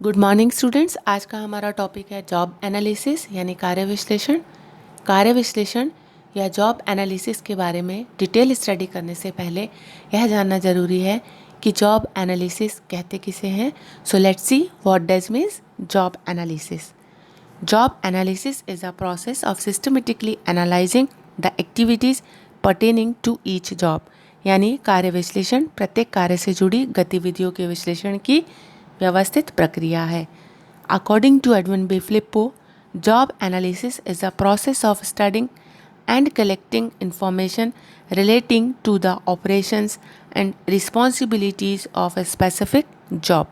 Good morning students. आज का हमारा टॉपिक है जॉब एनालिसिस यानी कार्य विश्लेषण। कार्य विश्लेषण या जॉब एनालिसिस के बारे में डिटेल स्टडी करने से पहले यह जानना ज़रूरी है कि जॉब एनालिसिस कहते किसे हैं। So let's see what does means job analysis. Job analysis is a process of systematically analyzing the activities pertaining to each job. यानी कार्य विश्लेषण प्रत्येक कार्य से जुड़ी गतिविधियों के विश्लेषण की व्यवस्थित प्रक्रिया है। According to Edwin B. Filippo, job analysis is a process of studying and collecting information relating to the operations and responsibilities of a specific job.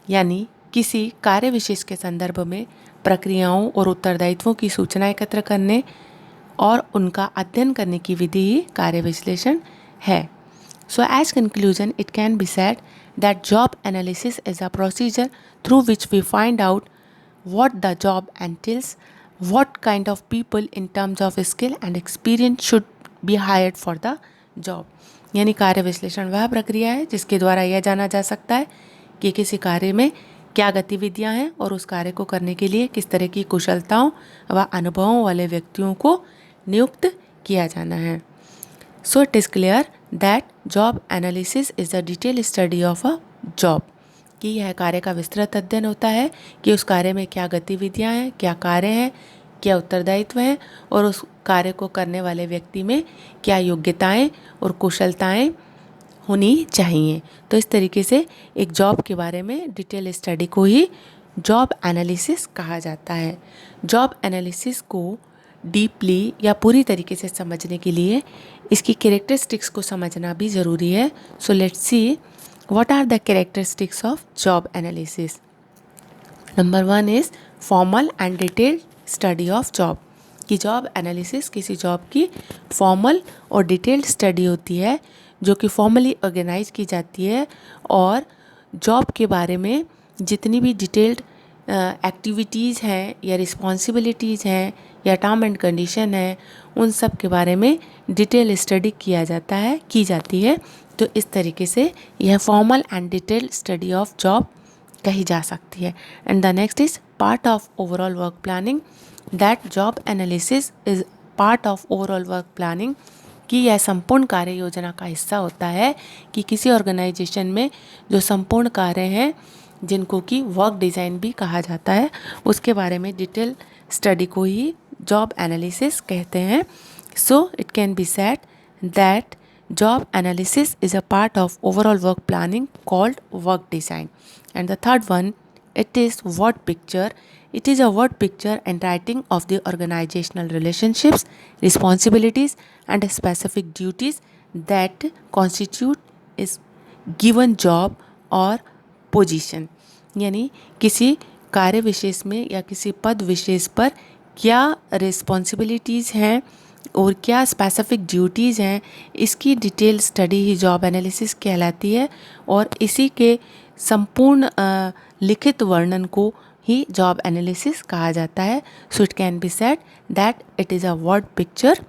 यानी किसी कार्य विशेष के संदर्भ में प्रक्रियाओं और उत्तरदायित्वों की सूचना एकत्र करने और उनका अध्ययन करने की विधि ही कार्य विश्लेषण है। So as conclusion it can be said that job analysis is a procedure through which we find out what the job entails, what kind of people in terms of skill and experience should be hired for the job. यानी कार्य विश्लेषण वह प्रक्रिया है जिसके द्वारा यह जाना जा सकता है कि किसी कार्य में क्या गतिविधियां हैं और उस कार्य को करने के लिए किस तरह की कुशलताओं व अनुभवों वाले व्यक्तियों को नियुक्त किया जाना है। So it is clear that job analysis is a detail study of a job, कि यह कार्य का विस्तृत अध्ययन होता है कि उस कार्य में क्या गतिविधियां हैं, क्या कार्य हैं, क्या उत्तरदायित्व हैं और उस कार्य को करने वाले व्यक्ति में क्या योग्यताएं और कुशलताएं होनी चाहिए। तो इस तरीके से एक जॉब के बारे में डिटेल स्टडी को ही जॉब एनालिसिस कहा जाता है। जॉब एनालिसिस को डीपली या पूरी तरीके से समझने के लिए इसकी कैरेक्टरिस्टिक्स को समझना भी ज़रूरी है। So let's see what are the characteristics of job analysis. Number 1 is formal and detailed study of job. कि जॉब एनालिसिस किसी जॉब की फॉर्मल और डिटेल्ड स्टडी होती है जो कि फॉर्मली ऑर्गेनाइज की जाती है और जॉब के बारे में जितनी भी डिटेल्ड एक्टिविटीज़ हैं या रिस्पॉन्सिबिलिटीज़ हैं या टर्म एंड कंडीशन है उन सब के बारे में डिटेल स्टडी की जाती है। तो इस तरीके से यह formal and detailed study of job कही जा सकती है। And the next is part of overall work planning, that job analysis is part of overall work planning, कि यह संपूर्ण कार्य योजना का हिस्सा होता है कि किसी ऑर्गेनाइजेशन में जो संपूर्ण कार्य हैं जिनको कि वर्क डिज़ाइन भी कहा जाता है उसके बारे में डिटेल स्टडी को ही जॉब एनालिसिस कहते हैं। सो it can be said that job analysis is a part of overall work planning called work design. And the third one, it is word picture. It is a word picture and writing of the organizational relationships, responsibilities and specific duties that constitute is given job or position. यानी किसी कार्य विशेष में या किसी पद विशेष पर क्या responsibilities हैं और क्या स्पेसिफिक ड्यूटीज़ हैं, इसकी डिटेल स्टडी ही जॉब एनालिसिस कहलाती है और इसी के संपूर्ण लिखित वर्णन को ही जॉब एनालिसिस कहा जाता है। So it can be said that it is a word picture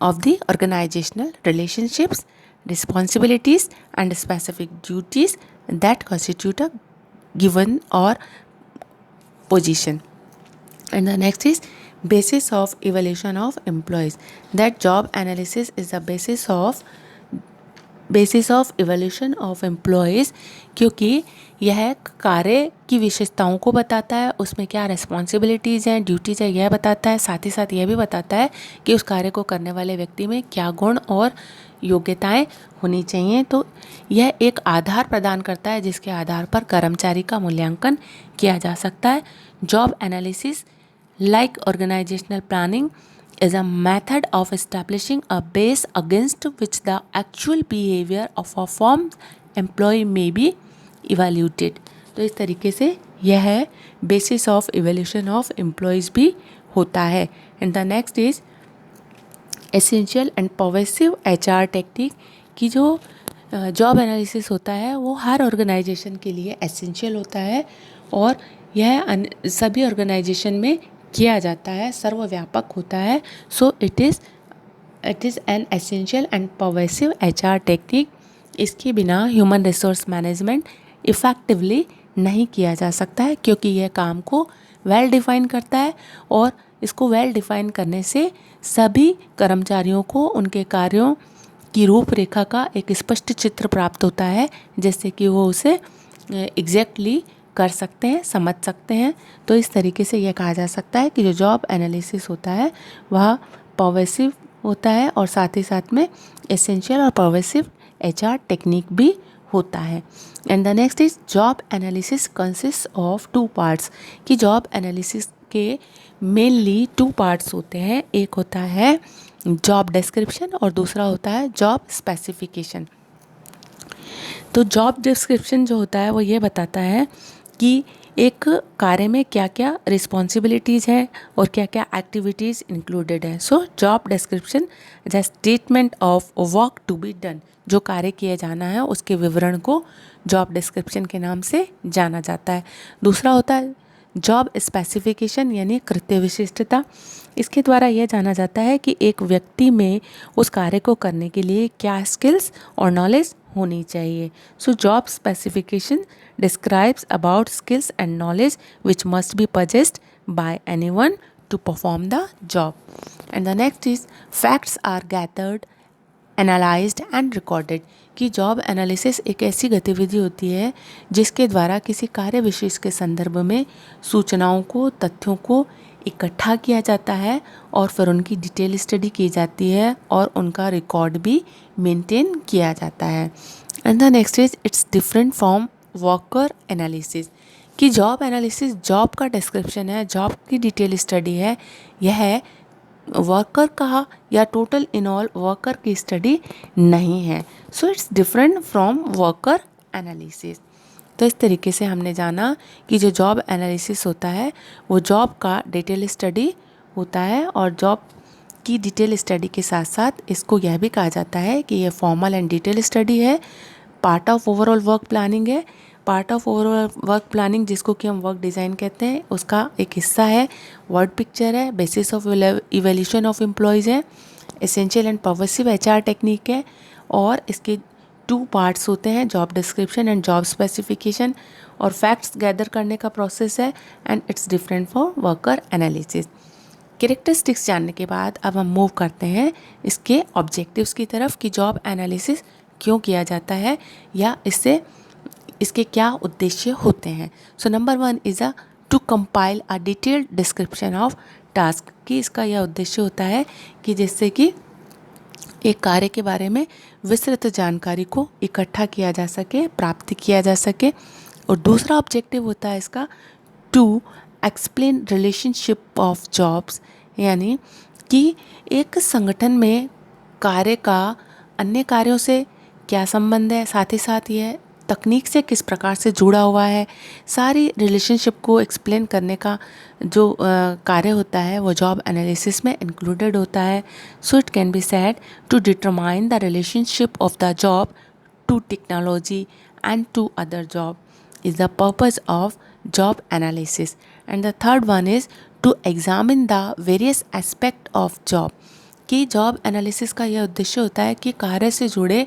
of the organizational relationships, responsibilities and specific duties that constitute a given or position. And the next is basis of evaluation of employees. That job analysis is the basis of evaluation of employees, क्योंकि यह कार्य की विशेषताओं को बताता है, उसमें क्या रिस्पॉन्सिबिलिटीज़ हैं, ड्यूटीज़ है, यह बताता है। साथ ही साथ यह भी बताता है कि उस कार्य को करने वाले व्यक्ति में क्या गुण और योग्यताएं होनी चाहिए। तो यह एक आधार प्रदान करता है जिसके आधार पर कर्मचारी का मूल्यांकन किया जा सकता है। Job analysis like organizational planning is a method of establishing a base against which the actual behavior of a firm employee may be evaluated. तो इस तरीके से यह basis of evaluation of employees भी होता है। And the next is essential and pervasive HR technique, कि जो जॉब एनालिसिस होता है वो हर ऑर्गेनाइजेशन के लिए एसेंशियल होता है और यह सभी ऑर्गेनाइजेशन में किया जाता है, सर्वव्यापक होता है। So it is an essential and pervasive HR technique. इसके बिना ह्यूमन रिसोर्स मैनेजमेंट इफ़ेक्टिवली नहीं किया जा सकता है, क्योंकि यह काम को वेल डिफाइन करता है और इसको वेल डिफाइन करने से सभी कर्मचारियों को उनके कार्यों की रूपरेखा का एक स्पष्ट चित्र प्राप्त होता है, जिससे कि वो उसे एग्जैक्टली कर सकते हैं, समझ सकते हैं। तो इस तरीके से यह कहा जा सकता है कि जो जॉब एनालिसिस होता है वह पर्वेसिव होता है और साथ ही साथ में एसेंशियल और पर्वेसिव एचआर टेक्निक भी होता है। And the next is job analysis consist of 2 parts, कि जॉब एनालिसिस के मेनली 2 पार्ट्स होते हैं। एक होता है जॉब डिस्क्रिप्शन और दूसरा होता है जॉब स्पेसिफिकेशन। तो जॉब डिस्क्रिप्शन जो होता है वो ये बताता है कि एक कार्य में क्या क्या रिस्पॉन्सिबिलिटीज़ हैं और क्या क्या एक्टिविटीज़ इंक्लूडेड हैं। So job description the statement of work to be done, जो कार्य किया जाना है उसके विवरण को जॉब डिस्क्रिप्शन के नाम से जाना जाता है। दूसरा होता है जॉब स्पेसिफिकेशन यानी कृत्य विशिष्टता। इसके द्वारा यह जाना जाता है कि एक व्यक्ति में उस कार्य को करने के लिए क्या स्किल्स और नॉलेज होनी चाहिए। So job specification describes about skills and knowledge which must be possessed by anyone to perform the job. And the next is facts are gathered, analyzed and recorded, कि जॉब एनालिसिस एक ऐसी गतिविधि होती है जिसके द्वारा किसी कार्य विशेष के संदर्भ में सूचनाओं को, तथ्यों को इकट्ठा किया जाता है और फिर उनकी डिटेल स्टडी की जाती है और उनका रिकॉर्ड भी मेंटेन किया जाता है। And the next is it's different from worker analysis, कि जॉब एनालिसिस जॉब का डिस्क्रिप्शन है, जॉब की डिटेल स्टडी है, यह वर्कर का या टोटल इन ऑल वर्कर की स्टडी नहीं है। So it's different from worker analysis. तो इस तरीके से हमने जाना कि जो जॉब एनालिसिस होता है वो जॉब का डिटेल स्टडी होता है और जॉब की डिटेल स्टडी के साथ साथ इसको यह भी कहा जाता है कि यह फॉर्मल एंड डिटेल स्टडी है, part of overall work planning है। Part of overall work planning जिसको कि हम वर्क डिज़ाइन कहते हैं उसका एक हिस्सा है, वर्ड पिक्चर है, basis of evaluation of employees है, एसेंशियल एंड पर्वेसिव एचआर टेक्निक है और इसके 2 पार्ट्स होते हैं, job description and job specification, और फैक्ट्स गैदर करने का प्रोसेस है and it's different for worker analysis. Characteristics जानने के बाद अब हम मूव करते हैं इसके ऑब्जेक्टिव्स की तरफ कि जॉब एनालिसिस क्यों किया जाता है या इसके क्या उद्देश्य होते हैं। So number 1 is to compile a detailed description of task, कि इसका यह उद्देश्य होता है कि जिससे कि एक कार्य के बारे में विस्तृत जानकारी को इकट्ठा किया जा सके, प्राप्त किया जा सके। और दूसरा ऑब्जेक्टिव होता है इसका to explain relationship of jobs, यानी कि एक संगठन में कार्य का अन्य कार्यों से क्या संबंध है, साथ ही साथ यह तकनीक से किस प्रकार से जुड़ा हुआ है, सारी रिलेशनशिप को एक्सप्लेन करने का जो कार्य होता है वो जॉब एनालिसिस में इंक्लूडेड होता है। So it can be said to determine the relationship of the job to technology and to other job is the purpose of job analysis. And the third one is to examine the various aspect of job, कि job analysis का यह उद्देश्य होता है कि कार्य से जुड़े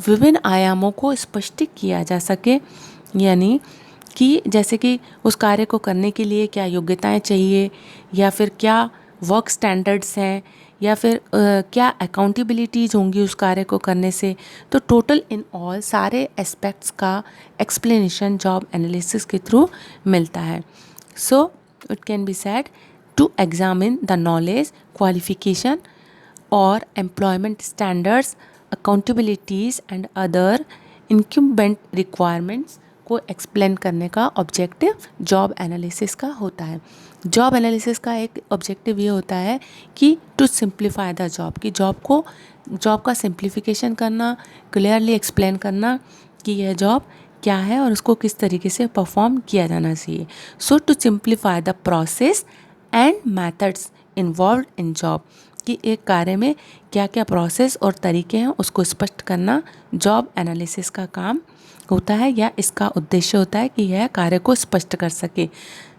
विभिन्न आयामों को स्पष्ट किया जा सके, यानी कि जैसे कि उस कार्य को करने के लिए क्या योग्यताएं चाहिए या फिर क्या वर्क स्टैंडर्ड्स हैं या फिर क्या अकाउंटेबिलिटीज़ होंगी उस कार्य को करने से। तो टोटल इन ऑल सारे एस्पेक्ट्स का एक्सप्लेनेशन जॉब एनालिसिस के थ्रू मिलता है। So it can be said to examine the knowledge, qualification और employment standards, accountabilities and other incumbent requirements को एक्सप्लेन करने का ऑब्जेक्टिव जॉब एनालिसिस का होता है। जॉब एनालिसिस का एक ऑब्जेक्टिव ये होता है कि टू सिंप्लीफाई द जॉब, कि जॉब का सिंप्लीफिकेशन करना, क्लियरली एक्सप्लेन करना कि यह जॉब क्या है और उसको किस तरीके से परफॉर्म किया जाना चाहिए। So to simplify the process and methods involved in job, कि एक कार्य में क्या क्या प्रोसेस और तरीके हैं उसको स्पष्ट करना जॉब एनालिसिस का काम होता है या इसका उद्देश्य होता है कि यह कार्य को स्पष्ट कर सके।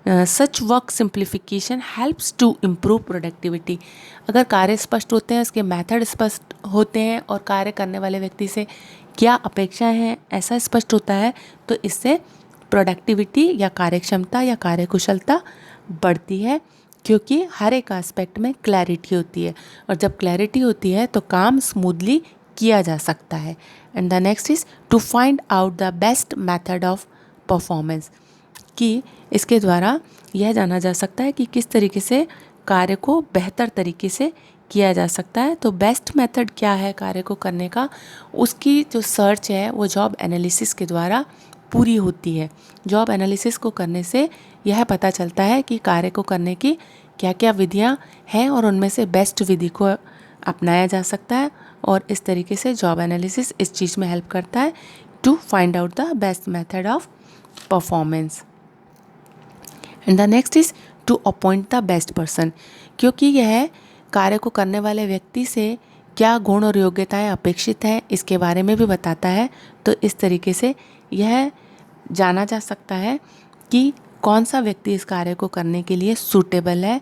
Such work simplification helps to improve productivity, अगर कार्य स्पष्ट होते हैं, उसके मेथड स्पष्ट होते हैं और कार्य करने वाले व्यक्ति से क्या अपेक्षाएं हैं ऐसा स्पष्ट होता है तो इससे प्रोडक्टिविटी या कार्यक्षमता या कार्यकुशलता बढ़ती है, क्योंकि हर एक एस्पेक्ट में क्लैरिटी होती है, और जब क्लैरिटी होती है तो काम स्मूथली किया जा सकता है। And the next is to find out the best method of performance, कि इसके द्वारा यह जाना जा सकता है कि किस तरीके से कार्य को बेहतर तरीके से किया जा सकता है। तो बेस्ट मेथड क्या है कार्य को करने का, उसकी जो सर्च है वो जॉब एनालिसिस के द्वारा पूरी होती है। जॉब एनालिसिस को करने से यह पता चलता है कि कार्य को करने की क्या क्या विधियां हैं और उनमें से बेस्ट विधि को अपनाया जा सकता है, और इस तरीके से जॉब एनालिसिस इस चीज़ में हेल्प करता है to find out the best method of performance. And the next is to appoint the best person, क्योंकि यह कार्य को करने वाले व्यक्ति से क्या गुण और योग्यताएं अपेक्षित हैं इसके बारे में भी बताता है। तो इस तरीके से यह जाना जा सकता है कि कौन सा व्यक्ति इस कार्य को करने के लिए सूटेबल है।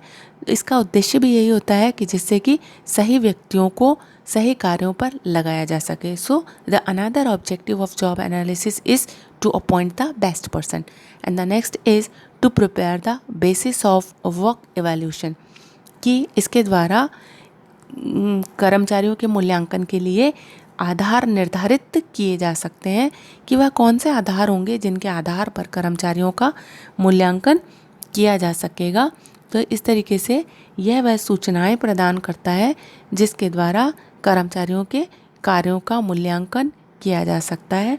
इसका उद्देश्य भी यही होता है कि जिससे कि सही व्यक्तियों को सही कार्यों पर लगाया जा सके। So the another objective of job analysis is to appoint the best person. And the next is to prepare the basis of work evaluation, कि इसके द्वारा कर्मचारियों के मूल्यांकन के लिए आधार निर्धारित किए जा सकते हैं कि वह कौन से आधार होंगे जिनके आधार पर कर्मचारियों का मूल्यांकन किया जा सकेगा। तो इस तरीके से यह वह सूचनाएं प्रदान करता है जिसके द्वारा कर्मचारियों के कार्यों का मूल्यांकन किया जा सकता है।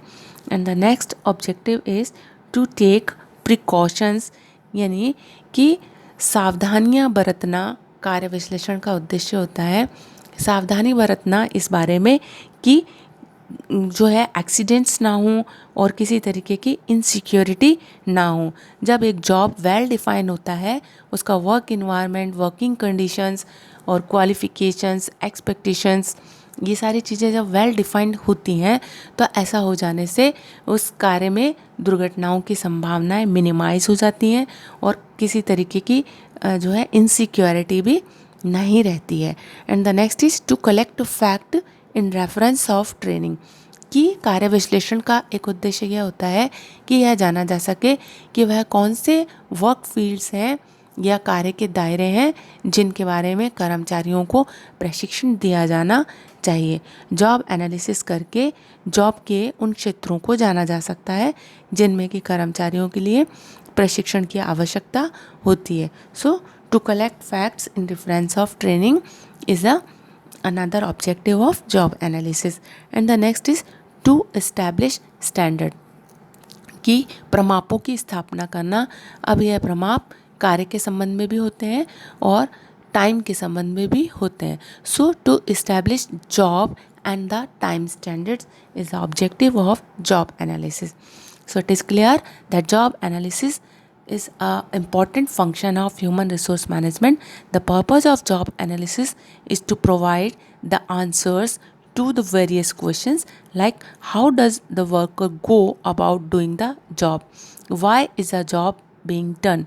And the next objective is to take precautions, यानी कि सावधानियां बरतना कार्य विश्लेषण का उद्देश्य होता है। सावधानी बरतना इस बारे में कि जो है एक्सीडेंट्स ना हो और किसी तरीके की इनसिक्योरिटी ना हो। जब एक जॉब वेल डिफाइन होता है, उसका वर्क इन्वायरमेंट, वर्किंग कंडीशंस और क्वालिफिकेशंस, एक्सपेक्टेशंस, ये सारी चीज़ें जब वेल डिफाइंड होती हैं तो ऐसा हो जाने से उस कार्य में दुर्घटनाओं की संभावनाएं मिनिमाइज हो जाती हैं और किसी तरीके की जो है इनसिक्योरिटी भी नहीं रहती है। And the next is to collect fact in reference of training, कि कार्य विश्लेषण का एक उद्देश्य यह होता है कि यह जाना जा सके कि वह कौन से वर्क फील्ड्स हैं या कार्य के दायरे हैं जिनके बारे में कर्मचारियों को प्रशिक्षण दिया जाना चाहिए। जॉब एनालिसिस करके जॉब के उन क्षेत्रों को जाना जा सकता है जिनमें कि कर्मचारियों के लिए प्रशिक्षण की आवश्यकता होती है। So to collect facts in reference of training is another objective of job analysis. And the next is to establish standard, कि प्रमापों की स्थापना करना। अब यह प्रमाप कार्य के संबंध में भी होते हैं और टाइम के संबंध में भी होते हैं। So to establish job and the time standards is the objective of job analysis. So it is clear that job analysis is an important function of human resource management. The purpose of job analysis is to provide the answers to the various questions like how does the worker go about doing the job, why is the job being done.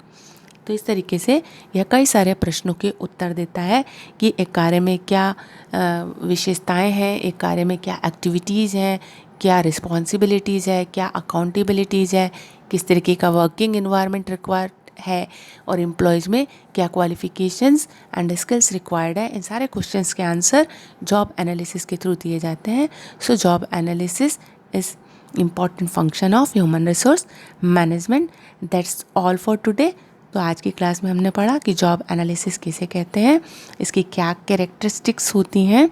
तो इस तरीके से यह कई सारे प्रश्नों के उत्तर देता है कि एक कार्य में क्या विशेषताएं हैं, एक कार्य में क्या एक्टिविटीज़ हैं, क्या रिस्पॉन्सिबिलिटीज़ है, क्या अकाउंटेबिलिटीज़ है, किस तरीके का वर्किंग एनवायरनमेंट रिक्वायर्ड है और एम्प्लॉयज़ में क्या क्वालिफिकेशंस एंड स्किल्स रिक्वायर्ड है। इन सारे क्वेश्चंस के आंसर जॉब एनालिसिस के थ्रू दिए जाते हैं. So job analysis is important function of human resource management. That's all for today. तो आज की क्लास में हमने पढ़ा कि जॉब एनालिसिस किसे कहते हैं, इसकी क्या कैरेक्टरिस्टिक्स होती हैं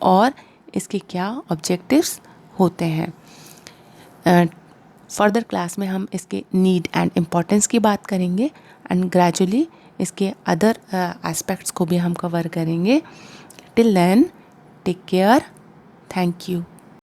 और इसके क्या ऑब्जेक्टिव्स होते हैं. फर्दर क्लास में हम इसके नीड एंड इम्पोर्टेंस की बात करेंगे एंड ग्रेजुअली इसके अदर एस्पेक्ट्स को भी हम कवर करेंगे. Till then take care. Thank you.